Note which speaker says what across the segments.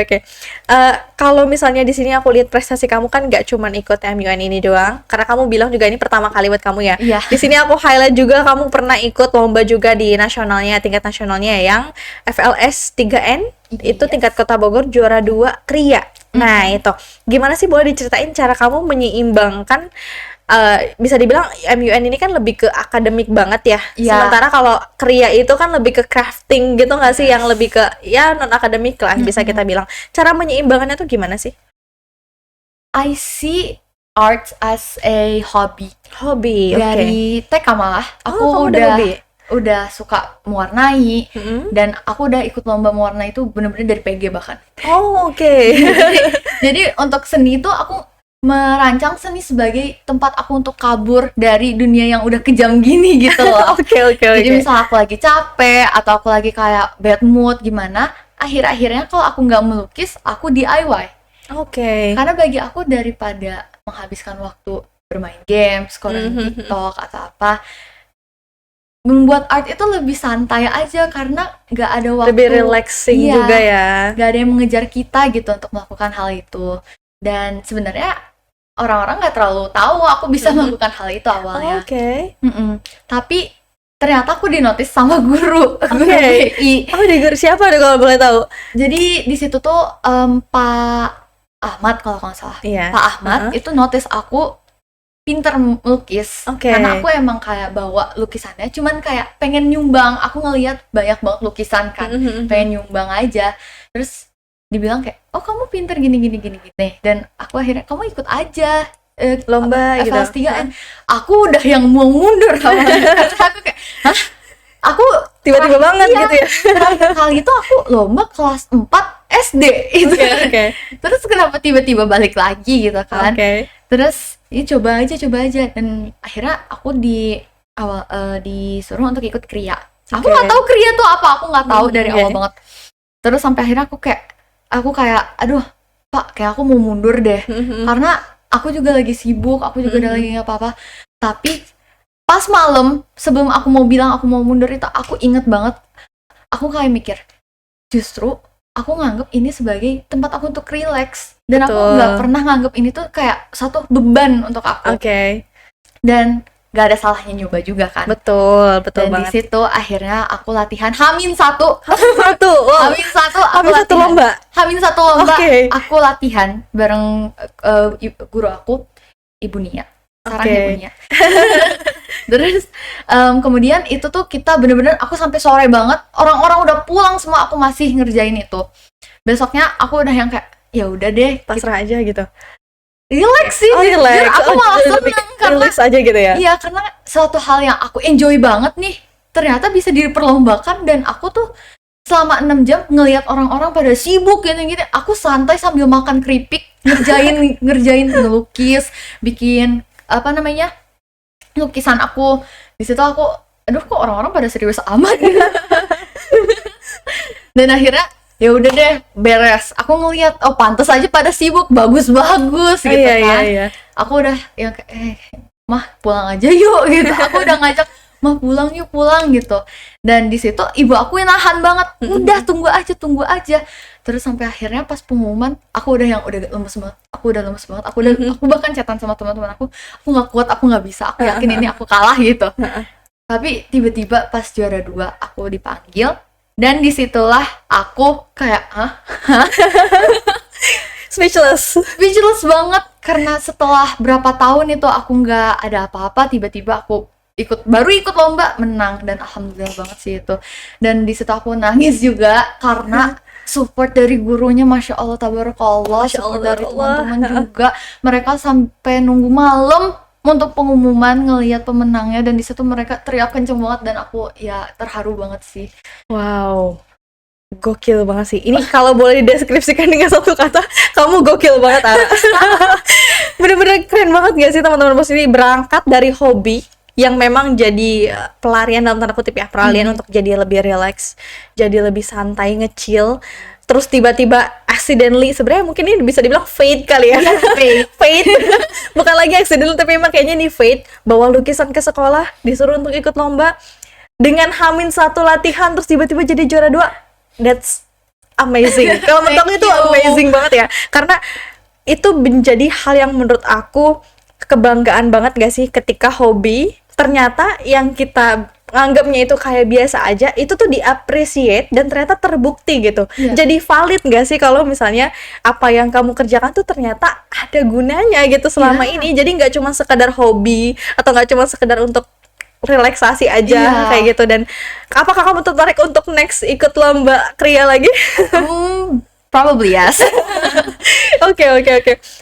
Speaker 1: oke. Kalau misalnya di sini aku lihat prestasi kamu kan nggak cuman ikut MUN ini doang, karena kamu bilang juga ini pertama kali buat kamu ya.
Speaker 2: Iya.
Speaker 1: Di sini aku highlight juga kamu pernah ikut lomba juga di nasionalnya, tingkat nasionalnya yang FLS 3N, itu
Speaker 2: Yes.
Speaker 1: tingkat Kota Bogor juara 2 Kria. Nah, itu gimana sih, boleh diceritain cara kamu menyeimbangkan, bisa dibilang MUN ini kan lebih ke akademik banget ya.
Speaker 2: Iya.
Speaker 1: Sementara kalau Kria itu kan lebih ke crafting gitu nggak sih, yang lebih ke ya non akademik lah bisa kita bilang. Cara menyeimbangkannya tuh gimana sih?
Speaker 2: I see art as a hobby.
Speaker 1: Hobi, oke.
Speaker 2: Dari TK malah
Speaker 1: Oh, kamu
Speaker 2: aku
Speaker 1: udah hobi?
Speaker 2: udah suka mewarnai,
Speaker 1: Mm-mm.
Speaker 2: dan aku udah ikut lomba mewarnai itu bener-bener dari PG bahkan.
Speaker 1: Oh, oke.
Speaker 2: Jadi untuk seni itu aku merancang seni sebagai tempat aku untuk kabur dari dunia yang udah kejam gini gitu loh.
Speaker 1: Oke.
Speaker 2: Jadi misal aku lagi capek atau aku lagi kayak bad mood gimana, akhir-akhirnya kalau aku nggak melukis, aku DIY.
Speaker 1: Oke.
Speaker 2: Karena bagi aku daripada menghabiskan waktu bermain game, scrolling TikTok atau apa, membuat art itu lebih santai aja karena nggak ada waktu.
Speaker 1: Lebih relaxing
Speaker 2: Iya,
Speaker 1: juga ya.
Speaker 2: nggak ada yang mengejar kita gitu untuk melakukan hal itu. Dan sebenarnya orang-orang nggak terlalu tahu aku bisa melakukan hal itu awalnya.
Speaker 1: Oke.
Speaker 2: Tapi ternyata aku dinotis sama guru
Speaker 1: Oke.
Speaker 2: BI.
Speaker 1: Oh, di guru siapa deh kalau boleh tahu?
Speaker 2: Jadi di situ tuh Pak Ahmad kalau nggak salah.
Speaker 1: Iya.
Speaker 2: Pak Ahmad itu notice aku pinter melukis.
Speaker 1: Oke.
Speaker 2: Karena aku emang kayak bawa lukisannya, cuman kayak pengen nyumbang. Aku ngelihat banyak banget lukisan kan, pengen nyumbang aja. Terus dibilang kayak, oh kamu pinter gini. Dan aku akhirnya, kamu ikut aja
Speaker 1: Lomba gitu.
Speaker 2: FLS 3N. Aku udah yang mau mundur sama karena aku kayak, hah? Aku
Speaker 1: Tiba-tiba banget
Speaker 2: iya,
Speaker 1: gitu ya.
Speaker 2: terakhir kali itu aku lomba kelas 4 SD itu.
Speaker 1: Oke.
Speaker 2: Terus kenapa tiba-tiba balik lagi gitu kan?
Speaker 1: Oke.
Speaker 2: Terus ya coba aja dan akhirnya aku disuruh untuk ikut Kria. Aku
Speaker 1: Oke.
Speaker 2: nggak tahu Kria tuh apa, aku nggak tahu dari
Speaker 1: Oke.
Speaker 2: awal banget. Terus sampai akhirnya aku kayak aduh Pak, kayak aku mau mundur deh karena aku juga lagi sibuk, aku juga udah lagi nggak apa-apa. Tapi pas malam sebelum aku mau bilang aku mau mundur itu, aku inget banget, aku kayak mikir, justru aku nganggep ini sebagai tempat aku untuk relax, dan aku
Speaker 1: Betul.
Speaker 2: nggak pernah nganggep ini tuh kayak satu beban untuk aku.
Speaker 1: Oke.
Speaker 2: Dan gak ada salahnya nyoba juga kan.
Speaker 1: Betul
Speaker 2: Dan
Speaker 1: banget.
Speaker 2: di situ akhirnya aku latihan H-1.
Speaker 1: Satu. Wow.
Speaker 2: H-1 aku
Speaker 1: Habis satu
Speaker 2: latihan.
Speaker 1: lomba.
Speaker 2: H-1 lomba
Speaker 1: Oke.
Speaker 2: aku latihan bareng guru aku, Ibu Nia. Sarang
Speaker 1: Oke.
Speaker 2: Ibu Nia. Terus kemudian itu tuh kita bener-bener, aku sampai sore banget, orang-orang udah pulang semua, aku masih ngerjain itu. Besoknya aku udah yang kayak, ya udah deh,
Speaker 1: Pasrah aja gitu.
Speaker 2: relax sih.
Speaker 1: Oh,
Speaker 2: jujur
Speaker 1: relax.
Speaker 2: aku malah
Speaker 1: Lebih
Speaker 2: seneng karena
Speaker 1: relax aja gitu ya.
Speaker 2: iya, karena suatu hal yang aku enjoy banget nih ternyata bisa diperlombakan, dan aku tuh selama 6 jam ngelihat orang-orang pada sibuk gitu, aku santai sambil makan keripik, ngerjain ngelukis, bikin apa namanya, lukisan aku. Di situ aku, aduh kok orang-orang pada serius amat gitu. Dan akhirnya ya udah deh, beres. Aku ngelihat, oh pantas aja pada sibuk, bagus-bagus gitu kan.
Speaker 1: Iya.
Speaker 2: Aku udah yang kayak, mah pulang aja yuk gitu. Aku udah ngajak, mah pulang yuk, pulang gitu. Dan di situ ibu aku yang nahan banget, udah tunggu aja. Terus sampai akhirnya pas pengumuman, aku udah lemes banget. Aku bahkan chatan sama teman-teman aku nggak kuat, aku nggak bisa, aku yakin ini aku kalah gitu. Tapi tiba-tiba pas juara 2 aku dipanggil, dan disitulah aku kayak,
Speaker 1: Speechless
Speaker 2: banget, karena setelah berapa tahun itu aku nggak ada apa-apa, tiba-tiba aku baru ikut lomba, menang, dan alhamdulillah banget sih itu. Dan di situ aku nangis juga karena support dari gurunya, masya Allah, tabarakallah, support dari teman-teman juga, mereka sampai nunggu malam untuk pengumuman, ngelihat pemenangnya, dan di situ mereka teriak kenceng banget, dan aku ya terharu banget sih.
Speaker 1: Wow, gokil banget sih. Ini kalau boleh dideskripsikan dengan satu kata, kamu gokil banget, Ara. Bener-bener keren banget gak sih teman-teman bos, ini berangkat dari hobi yang memang jadi pelarian dalam tanda kutip ya, peralihan untuk jadi lebih relax, jadi lebih santai, nge-chill. Terus tiba-tiba accidentally, sebenarnya mungkin ini bisa dibilang fate kali ya. Fate. Bukan lagi accidentally, tapi memang kayaknya ini fate. Bawa lukisan ke sekolah, disuruh untuk ikut lomba. Dengan H-1 latihan, terus tiba-tiba jadi juara 2. That's amazing. Kalau menurut aku
Speaker 2: Thank
Speaker 1: itu
Speaker 2: you.
Speaker 1: amazing banget ya. Karena itu menjadi hal yang menurut aku kebanggaan banget gak sih ketika hobi ternyata yang kita anggapnya itu kayak biasa aja itu tuh di-appreciate dan ternyata terbukti gitu.
Speaker 2: Iya.
Speaker 1: Jadi valid gak sih kalau misalnya apa yang kamu kerjakan tuh ternyata ada gunanya gitu selama
Speaker 2: Iya.
Speaker 1: ini. Jadi nggak cuma sekedar hobi atau nggak cuma sekedar untuk relaksasi aja
Speaker 2: Iya.
Speaker 1: kayak gitu. Dan apakah kamu tertarik untuk next ikut lomba kriya lagi?
Speaker 2: Probably yes.
Speaker 1: Oke.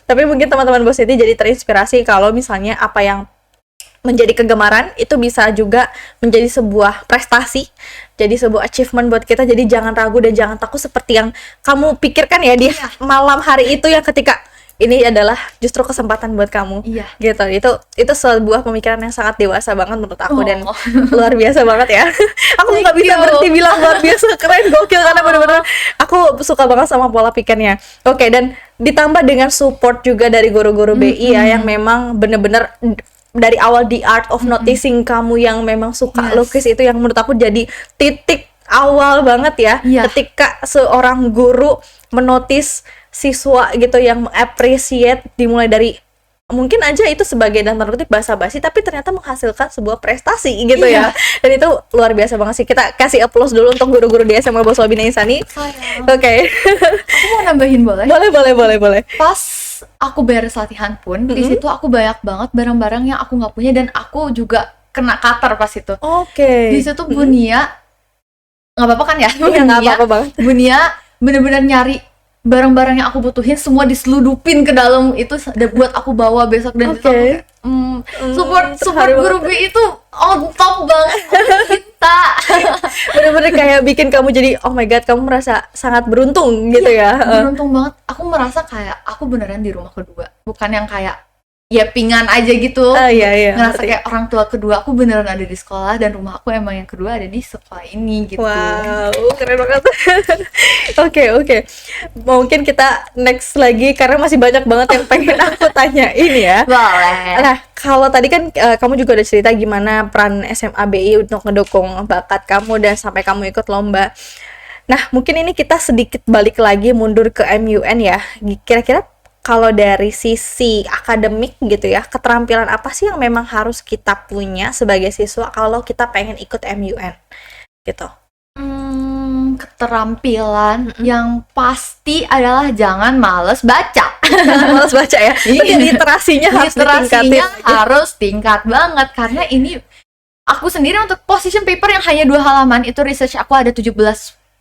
Speaker 1: Tapi mungkin teman-teman Boss Siti jadi terinspirasi kalau misalnya apa yang menjadi kegemaran itu bisa juga menjadi sebuah prestasi, jadi sebuah achievement buat kita. Jadi jangan ragu dan jangan takut seperti yang kamu pikirkan ya di malam hari itu, yang ketika ini adalah justru kesempatan buat kamu.
Speaker 2: Iya.
Speaker 1: Gitu. Itu sebuah pemikiran yang sangat dewasa banget menurut aku dan
Speaker 2: Oh.
Speaker 1: luar biasa banget ya. Aku nggak bisa
Speaker 2: you.
Speaker 1: berhenti bilang luar biasa, keren, gokil, karena benar-benar aku suka banget sama pola pikirnya. Oke, dan ditambah dengan support juga dari guru-guru BI ya, yang memang bener-bener dari awal the art of noticing kamu yang memang suka
Speaker 2: Yes.
Speaker 1: lukis, itu yang menurut aku jadi titik awal banget ya.
Speaker 2: Iya.
Speaker 1: Ketika seorang guru menotis siswa gitu yang mengapresiat, dimulai dari mungkin aja itu sebagai dan tanda kutip basa-basi tapi ternyata menghasilkan sebuah prestasi gitu ya. Dan itu luar biasa banget sih. Kita kasih applause dulu untuk guru-guru di SMA Boss Wabina Insani.
Speaker 2: Sayang.
Speaker 1: Oke.
Speaker 2: Aku mau nambahin boleh?
Speaker 1: boleh.
Speaker 2: Pas aku beres latihan pun, di situ aku banyak banget barang-barang yang aku nggak punya dan aku juga kena cutter pas itu.
Speaker 1: Oke.
Speaker 2: Di situ Bu Nia, nggak apa-apa kan ya?
Speaker 1: Iya, nggak apa-apa banget.
Speaker 2: Bu Nia bener-bener nyari barang-barang yang aku butuhin semua diseludupin ke dalam itu buat aku bawa besok. Dan itu aku
Speaker 1: Oke.
Speaker 2: kayak, support
Speaker 1: terharu
Speaker 2: guru B itu on top banget. Kita
Speaker 1: Bener-bener kayak bikin kamu jadi oh my god, kamu merasa sangat beruntung gitu ya.
Speaker 2: beruntung banget. Aku merasa kayak aku beneran di rumah kedua, bukan yang kayak ya pingan aja gitu.
Speaker 1: Iya.
Speaker 2: Ngerasa
Speaker 1: ngerti.
Speaker 2: kayak orang tua kedua aku beneran ada di sekolah dan rumah aku emang yang kedua ada di sekolah ini gitu.
Speaker 1: Wow, keren banget. Oke. Mungkin kita next lagi karena masih banyak banget yang pengen aku tanyain ya.
Speaker 2: Boleh.
Speaker 1: Nah, kalau tadi kan kamu juga udah cerita gimana peran SMA BI untuk mendukung bakat kamu dan sampai kamu ikut lomba. Nah, mungkin ini kita sedikit balik lagi mundur ke MUN ya. Kira-kira kalau dari sisi akademik gitu ya, keterampilan apa sih yang memang harus kita punya sebagai siswa kalau kita pengen ikut MUN gitu?
Speaker 2: Keterampilan yang pasti adalah jangan males baca.
Speaker 1: Males baca ya. Berarti literasinya harus ditingkatin.
Speaker 2: Literasinya harus tingkat banget karena ini aku sendiri untuk position paper yang hanya 2 halaman itu research aku ada 17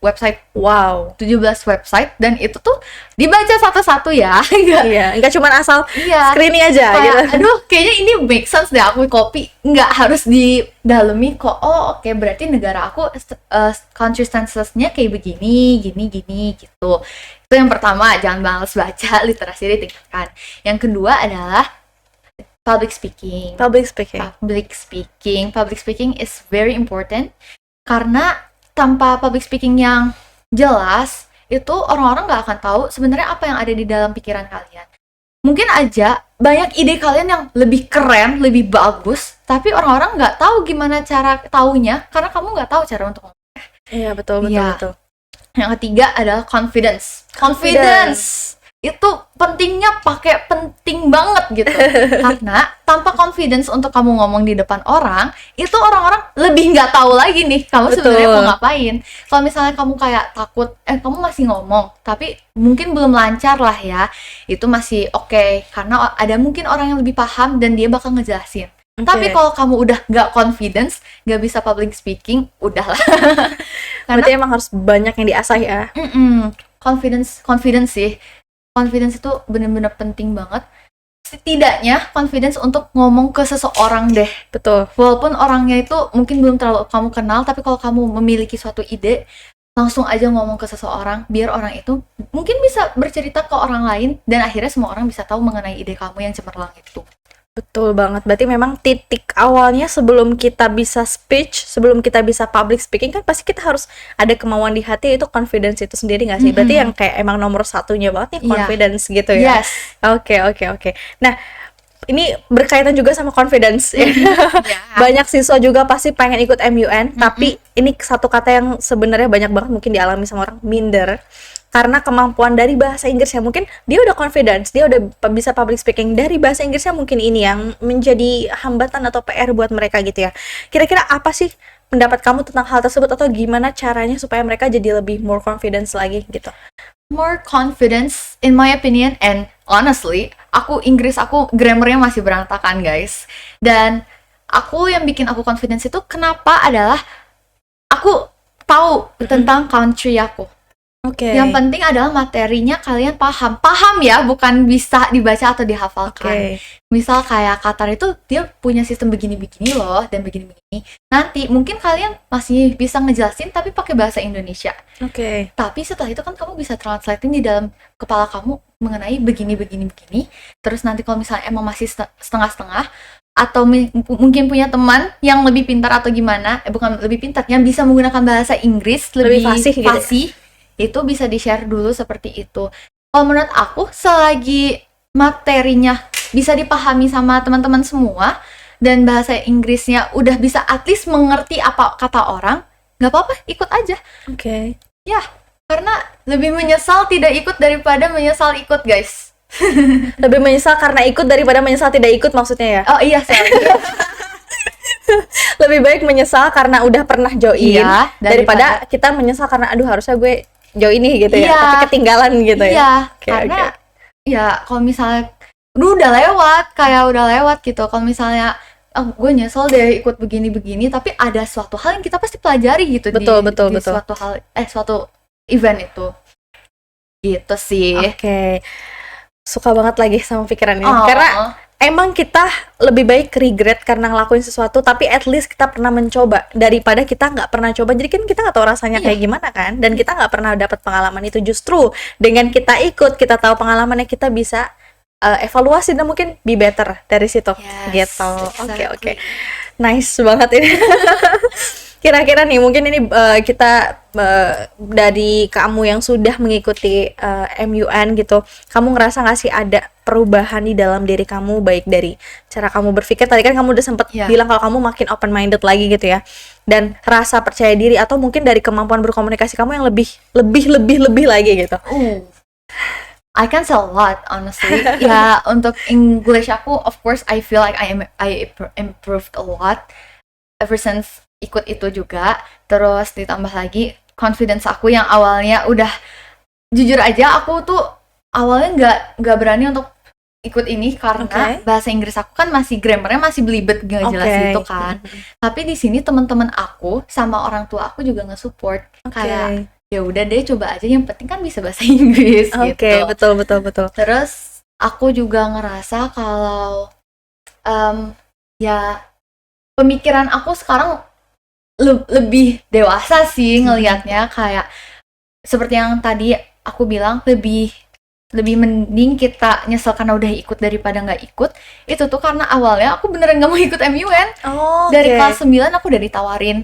Speaker 2: website.
Speaker 1: Wow.
Speaker 2: 17 website dan itu tuh dibaca satu-satu ya.
Speaker 1: Iya, enggak cuma asal
Speaker 2: Iya.
Speaker 1: screening aja
Speaker 2: Kayak,
Speaker 1: gitu.
Speaker 2: aduh kayaknya ini make sense deh aku copy, nggak harus didalemi kok. Oh oke, berarti negara aku consistency-nya kayak begini gini gitu. Itu yang pertama, jangan males baca, literasi ditingkatkan. Yang kedua adalah public speaking.
Speaker 1: Public speaking.
Speaker 2: Public speaking is very important karena tanpa public speaking yang jelas itu orang-orang nggak akan tahu sebenarnya apa yang ada di dalam pikiran kalian. Mungkin aja banyak ide kalian yang lebih keren, lebih bagus, tapi orang-orang nggak tahu gimana cara taunya karena kamu nggak tahu cara untuk ngomong.
Speaker 1: Iya, betul.
Speaker 2: Yang ketiga adalah confidence. Itu pentingnya penting banget gitu. Karena tanpa confidence untuk kamu ngomong di depan orang, itu orang-orang lebih nggak tahu lagi nih kamu sebenarnya mau ngapain. Kalau misalnya kamu kayak takut, kamu masih ngomong, tapi mungkin belum lancar lah ya, itu masih oke. Karena ada mungkin orang yang lebih paham dan dia bakal ngejelasin. Tapi kalau kamu udah nggak confidence, nggak bisa public speaking, udahlah.
Speaker 1: Berarti emang harus banyak yang diasah ya.
Speaker 2: Confidence sih. Confidence itu bener-bener penting banget. Setidaknya confidence untuk ngomong ke seseorang deh.
Speaker 1: Betul.
Speaker 2: Walaupun orangnya itu mungkin belum terlalu kamu kenal, tapi kalau kamu memiliki suatu ide, langsung aja ngomong ke seseorang, biar orang itu mungkin bisa bercerita ke orang lain, dan akhirnya semua orang bisa tahu mengenai ide kamu yang cemerlang itu.
Speaker 1: Betul banget. Berarti memang titik awalnya sebelum kita bisa speech, sebelum kita bisa public speaking kan pasti kita harus ada kemauan di hati, itu confidence itu sendiri nggak sih? Berarti yang kayak emang nomor satunya banget nih confidence gitu ya.
Speaker 2: Yes.
Speaker 1: Oke. Nah, ini berkaitan juga sama confidence. Banyak siswa juga pasti pengen ikut MUN, tapi ini satu kata yang sebenarnya banyak banget mungkin dialami sama orang, minder. Karena kemampuan dari bahasa Inggrisnya, mungkin dia udah confidence, dia udah bisa public speaking, dari bahasa Inggrisnya mungkin ini yang menjadi hambatan atau PR buat mereka gitu ya. Kira-kira apa sih pendapat kamu tentang hal tersebut, atau gimana caranya supaya mereka jadi lebih more confidence lagi gitu?
Speaker 2: More confidence in my opinion, and honestly Inggris aku grammarnya masih berantakan guys, dan yang bikin aku confidence itu kenapa adalah aku tahu tentang country aku. Yang penting adalah materinya kalian paham ya, bukan bisa dibaca atau dihafalkan. Misal kayak Qatar itu dia punya sistem begini-begini loh, dan begini-begini. Nanti mungkin kalian masih bisa ngejelasin tapi pakai bahasa Indonesia. Tapi setelah itu kan kamu bisa translatein di dalam kepala kamu mengenai begini-begini. Terus nanti kalau misalnya emang masih setengah-setengah, atau mungkin punya teman yang lebih pintar atau gimana, bukan lebih pintar, yang bisa menggunakan bahasa Inggris lebih fasih gitu ya? Itu bisa di-share dulu seperti itu. Kalau menurut aku, selagi materinya bisa dipahami sama teman-teman semua, dan bahasa Inggrisnya udah bisa at least mengerti apa kata orang, nggak apa-apa, ikut aja. Ya, karena lebih menyesal tidak ikut daripada menyesal ikut, guys.
Speaker 1: Lebih menyesal karena ikut daripada menyesal tidak ikut maksudnya ya?
Speaker 2: Oh iya, sorry.
Speaker 1: Lebih baik menyesal karena udah pernah join, daripada kita menyesal karena aduh harusnya gue join nih gitu ya, tapi ketinggalan gitu ya.
Speaker 2: Karena ya kalau misalnya udah lewat gitu, kalau misalnya gue nyesel deh ikut begini-begini, tapi ada suatu hal yang kita pasti pelajari gitu. Betul. Suatu event itu gitu sih.
Speaker 1: Suka banget lagi sama pikiran ini, karena emang kita lebih baik regret karena ngelakuin sesuatu, tapi at least kita pernah mencoba daripada kita nggak pernah coba. Jadi kan kita nggak tahu rasanya kayak gimana kan, dan kita nggak pernah dapat pengalaman itu. Justru dengan kita ikut, kita tahu pengalamannya, kita bisa evaluasi dan mungkin be better dari situ. Gitu. Oke. Nice banget ini. Kira-kira nih mungkin ini kita dari kamu yang sudah mengikuti MUN gitu, kamu ngerasa nggak sih ada perubahan di dalam diri kamu, baik dari cara kamu berpikir, tadi kan kamu udah sempet bilang kalau kamu makin open minded lagi gitu ya, dan rasa percaya diri, atau mungkin dari kemampuan berkomunikasi kamu yang lebih lagi gitu?
Speaker 2: I can say a lot honestly. Ya, untuk English aku, of course I feel like I improved a lot ever since ikut itu juga. Terus ditambah lagi confidence aku yang awalnya udah, jujur aja aku tuh awalnya nggak berani untuk ikut ini karena bahasa Inggris aku kan masih grammarnya masih belibet, nggak jelas gitu kan. Tapi di sini teman-teman aku sama orang tua aku juga nge-support, kayak ya udah deh coba aja, yang penting kan bisa bahasa Inggris gitu. Betul. Terus aku juga ngerasa kalau ya pemikiran aku sekarang lebih dewasa sih ngelihatnya, kayak seperti yang tadi aku bilang, lebih mending kita nyesel karena udah ikut daripada nggak ikut. Itu tuh karena awalnya aku beneran nggak mau ikut MUN. Dari kelas 9 aku udah ditawarin.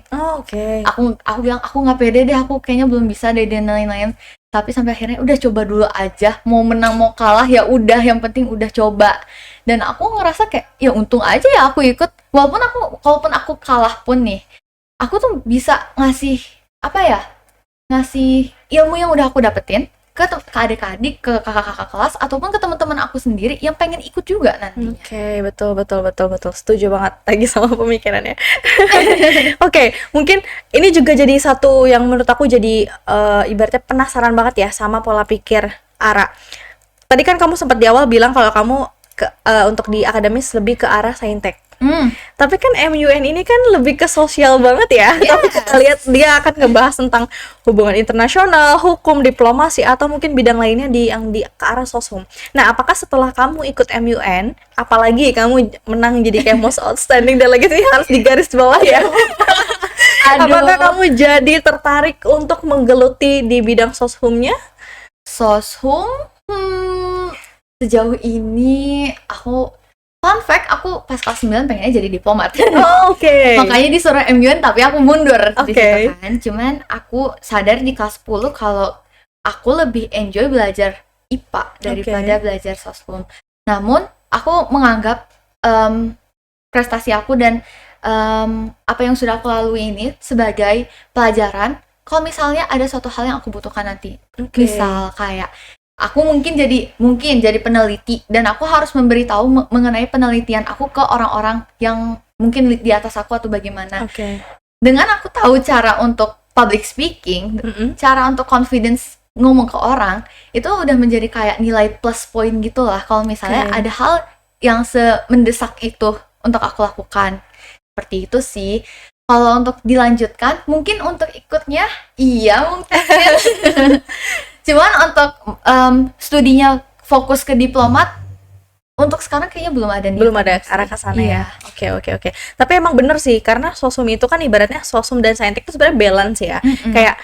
Speaker 2: Aku bilang aku nggak pede deh, aku kayaknya belum bisa deh dan lain-lain. Tapi sampai akhirnya udah coba dulu aja, mau menang mau kalah ya udah, yang penting udah coba. Dan aku ngerasa kayak ya untung aja ya aku ikut, walaupun aku kalah pun nih, aku tuh bisa ngasih ilmu yang udah aku dapetin ke adik-adik, ke kakak-kakak kelas, ataupun ke teman-teman aku sendiri yang pengen ikut juga nantinya. Betul.
Speaker 1: Setuju banget lagi sama pemikirannya. Mungkin ini juga jadi satu yang menurut aku jadi ibaratnya penasaran banget ya sama pola pikir Ara. Tadi kan kamu sempat di awal bilang kalau kamu untuk di akademis lebih ke arah saintek. Tapi kan MUN ini kan lebih ke sosial banget ya. Tapi kita lihat dia akan ngebahas tentang hubungan internasional, hukum, diplomasi, atau mungkin bidang lainnya yang di ke arah soshum. Nah, apakah setelah kamu ikut MUN, apalagi kamu menang jadi kayak most outstanding dan lagi sih harus digaris bawah ya. Apakah kamu jadi tertarik untuk menggeluti di bidang soshumnya?
Speaker 2: Soshum, sejauh ini aku, fun fact, aku pas kelas 9 pengennya jadi diplomat. Makanya disuruh MUN tapi aku mundur di situ kan. Cuman aku sadar di kelas 10 kalau aku lebih enjoy belajar IPA daripada belajar soshum. Namun aku menganggap prestasi aku dan apa yang sudah aku lalui ini sebagai pelajaran. Kalau misalnya ada suatu hal yang aku butuhkan nanti, misal kayak aku mungkin jadi peneliti dan aku harus memberitahu mengenai penelitian aku ke orang-orang yang mungkin di atas aku atau bagaimana. Dengan aku tahu cara untuk public speaking, cara untuk confidence ngomong ke orang, itu udah menjadi kayak nilai plus point gitu lah. Kalau misalnya ada hal yang mendesak itu untuk aku lakukan. Seperti itu sih. Kalau untuk dilanjutkan, mungkin untuk ikutnya, iya mungkin. Cuman untuk studinya fokus ke diplomat, untuk sekarang kayaknya belum ada
Speaker 1: arah ke sana ya. Oke. Tapi emang bener sih, karena sosum itu kan ibaratnya sosum dan saintek itu sebenarnya balance ya. Kayak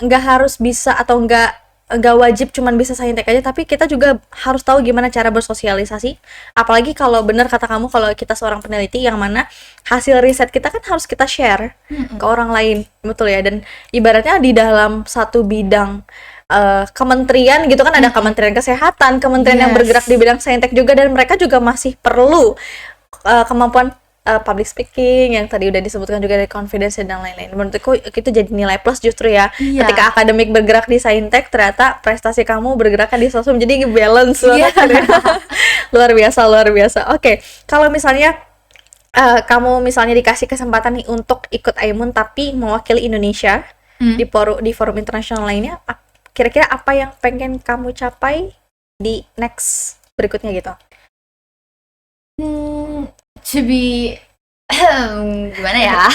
Speaker 1: nggak harus bisa atau nggak wajib cuman bisa saintek aja, tapi kita juga harus tahu gimana cara bersosialisasi. Apalagi kalau bener kata kamu, kalau kita seorang peneliti yang mana hasil riset kita kan harus kita share ke orang lain, betul ya. Dan ibaratnya di dalam satu bidang kementerian gitu kan, ada Kementerian Kesehatan, kementerian yang bergerak di bidang saintek juga, dan mereka juga masih perlu kemampuan public speaking yang tadi udah disebutkan juga, dari confidence dan lain-lain. Menurutku itu jadi nilai plus justru ya. Ketika akademik bergerak di saintek, ternyata prestasi kamu bergerakkan di sosum, jadi balance banget. luar biasa. Oke, kalau misalnya kamu misalnya dikasih kesempatan nih untuk ikut Aimun tapi mewakili Indonesia di forum internasional lainnya, kira-kira apa yang pengen kamu capai di next berikutnya gitu?
Speaker 2: Gimana ya?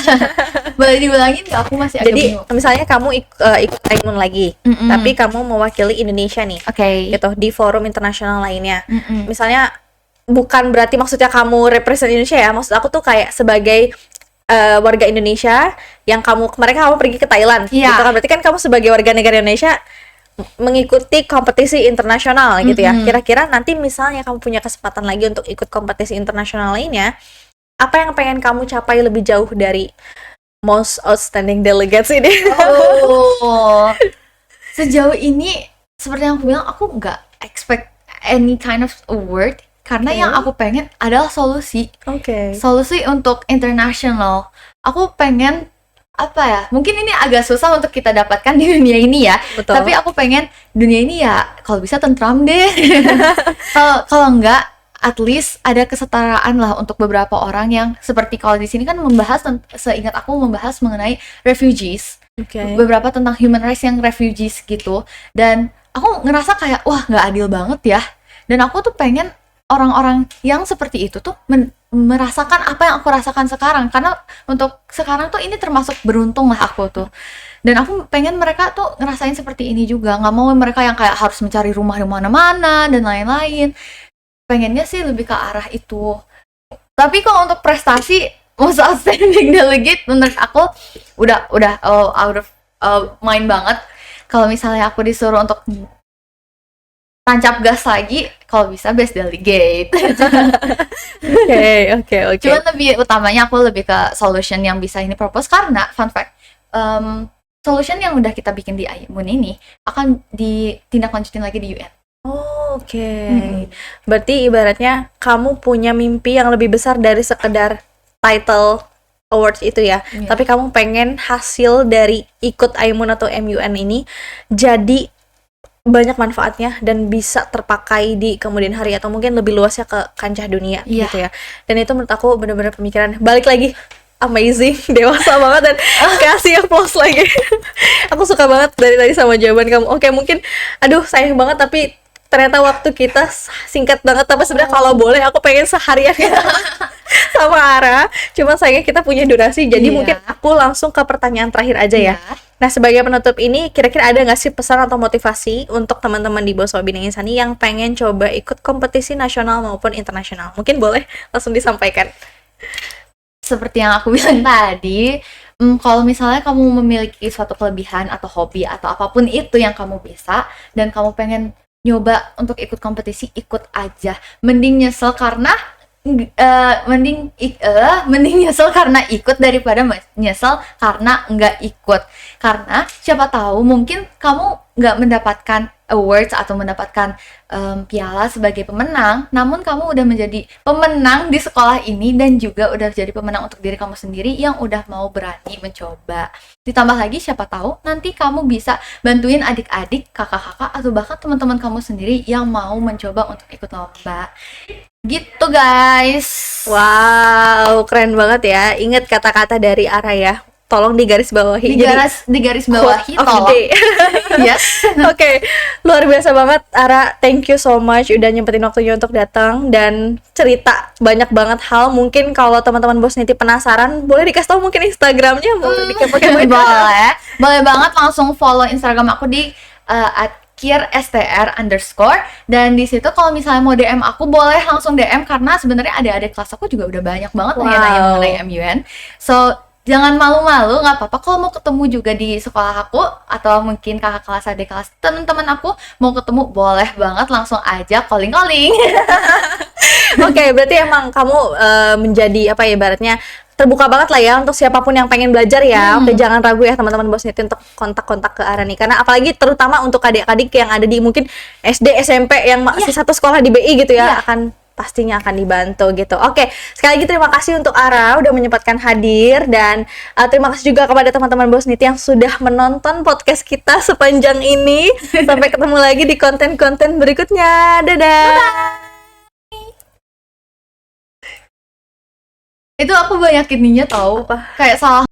Speaker 2: Boleh diulangin nggak? Aku masih agak bingung.
Speaker 1: Jadi misalnya kamu ikut Aimun lagi, tapi kamu mewakili Indonesia nih, gitu di forum internasional lainnya. Misalnya bukan berarti maksudnya kamu represent Indonesia ya, maksud aku tuh kayak sebagai warga Indonesia yang kemarin kamu pergi ke Thailand, gitu kan, berarti kan kamu sebagai warga negara Indonesia mengikuti kompetisi internasional gitu ya. Kira-kira nanti misalnya kamu punya kesempatan lagi untuk ikut kompetisi internasional lainnya, apa yang pengen kamu capai lebih jauh dari most outstanding delegates ini?
Speaker 2: Sejauh ini seperti yang aku bilang, aku nggak expect any kind of award, karena yang aku pengen adalah solusi untuk international. Aku pengen mungkin ini agak susah untuk kita dapatkan di dunia ini ya.
Speaker 1: Betul.
Speaker 2: Tapi aku pengen dunia ini ya kalau bisa tentram deh. Kalau enggak, at least ada kesetaraan lah untuk beberapa orang yang seperti kalau di sini kan seingat aku membahas mengenai refugees. Beberapa tentang human rights yang refugees gitu. Dan aku ngerasa kayak wah, nggak adil banget ya. Dan aku tuh pengen orang-orang yang seperti itu tuh merasakan apa yang aku rasakan sekarang, karena untuk sekarang tuh ini termasuk beruntung lah aku tuh, dan aku pengen mereka tuh ngerasain seperti ini juga. Nggak mau mereka yang kayak harus mencari rumah di mana-mana dan lain-lain. Pengennya sih lebih ke arah itu. Tapi kalau untuk prestasi most outstanding delegate, menurut aku udah out of mind banget. Kalau misalnya aku disuruh untuk tancap gas lagi, kalau bisa best delegate.
Speaker 1: Oke.
Speaker 2: Cuman lebih utamanya aku lebih ke solution yang bisa ini propose, karena fun fact, solution yang udah kita bikin di Aimun ini akan ditindaklanjutin lagi di UN.
Speaker 1: Berarti ibaratnya kamu punya mimpi yang lebih besar dari sekedar title awards itu ya. Tapi kamu pengen hasil dari ikut Aimun atau MUN ini jadi banyak manfaatnya dan bisa terpakai di kemudian hari atau mungkin lebih luasnya ke kancah dunia gitu ya. Dan itu menurut aku benar-benar pemikiran balik lagi amazing, dewasa banget, dan kasih applause lagi. Aku suka banget dari tadi sama jawaban kamu. Oke, mungkin aduh sayang banget tapi ternyata waktu kita singkat banget. Tapi sebenarnya kalau boleh aku pengen seharian sama Ara. Cuma sayangnya kita punya durasi, jadi mungkin aku langsung ke pertanyaan terakhir aja ya. Nah, sebagai penutup ini, kira-kira ada nggak sih pesan atau motivasi untuk teman-teman di Bawah Bidang Insani yang pengen coba ikut kompetisi nasional maupun internasional? Mungkin boleh langsung disampaikan.
Speaker 2: Seperti yang aku bilang tadi, kalau misalnya kamu memiliki suatu kelebihan atau hobi atau apapun itu yang kamu bisa, dan kamu pengen nyoba untuk ikut kompetisi, ikut aja. Mending nyesel karena mending nyesel karena ikut daripada nyesel karena nggak ikut. Karena siapa tahu mungkin kamu nggak mendapatkan awards atau mendapatkan piala sebagai pemenang, namun kamu udah menjadi pemenang di sekolah ini dan juga udah jadi pemenang untuk diri kamu sendiri yang udah mau berani mencoba. Ditambah lagi siapa tahu nanti kamu bisa bantuin adik-adik, kakak-kakak atau bahkan teman-teman kamu sendiri yang mau mencoba untuk ikut lomba. Gitu guys.
Speaker 1: Wow, keren banget ya. Ingat kata-kata dari Ara ya. Tolong digarisbawahi.
Speaker 2: Di garis bawahi
Speaker 1: quote of the
Speaker 2: tolong.
Speaker 1: day.
Speaker 2: Yes.
Speaker 1: Oke, luar biasa banget Ara. Thank you so much udah nyempetin waktunya untuk datang dan cerita banyak banget hal. Mungkin kalau teman-teman Bos Niti penasaran, boleh dikasih tahu mungkin Instagramnya, boleh dikepo-kepoin.
Speaker 2: Boleh banget langsung follow Instagram aku di @kirstr_, dan di situ kalau misalnya mau DM aku boleh langsung DM karena sebenarnya adik-adik kelas aku juga udah banyak banget nanya-nanya mengenai MUN. So jangan malu-malu, nggak apa-apa kalau mau ketemu juga di sekolah aku atau mungkin kakak kelas, adik kelas, teman-teman aku mau ketemu boleh banget langsung aja calling-calling.
Speaker 1: Oke, berarti emang kamu menjadi apa ya ibaratnya terbuka banget lah ya untuk siapapun yang pengen belajar ya. Oke, jangan ragu ya teman-teman Bos Niti untuk kontak-kontak ke Ara nih. Karena apalagi terutama untuk adik-adik yang ada di mungkin SD, SMP yang masih satu sekolah di BI gitu ya, pastinya akan dibantu gitu. Oke, sekali lagi terima kasih untuk Ara udah menyempatkan hadir dan terima kasih juga kepada teman-teman Bos Niti yang sudah menonton podcast kita sepanjang ini. Sampai ketemu lagi di konten-konten berikutnya. Dadah.
Speaker 2: Itu aku banyak ininya tahu.
Speaker 1: Apa?
Speaker 2: Kayak salah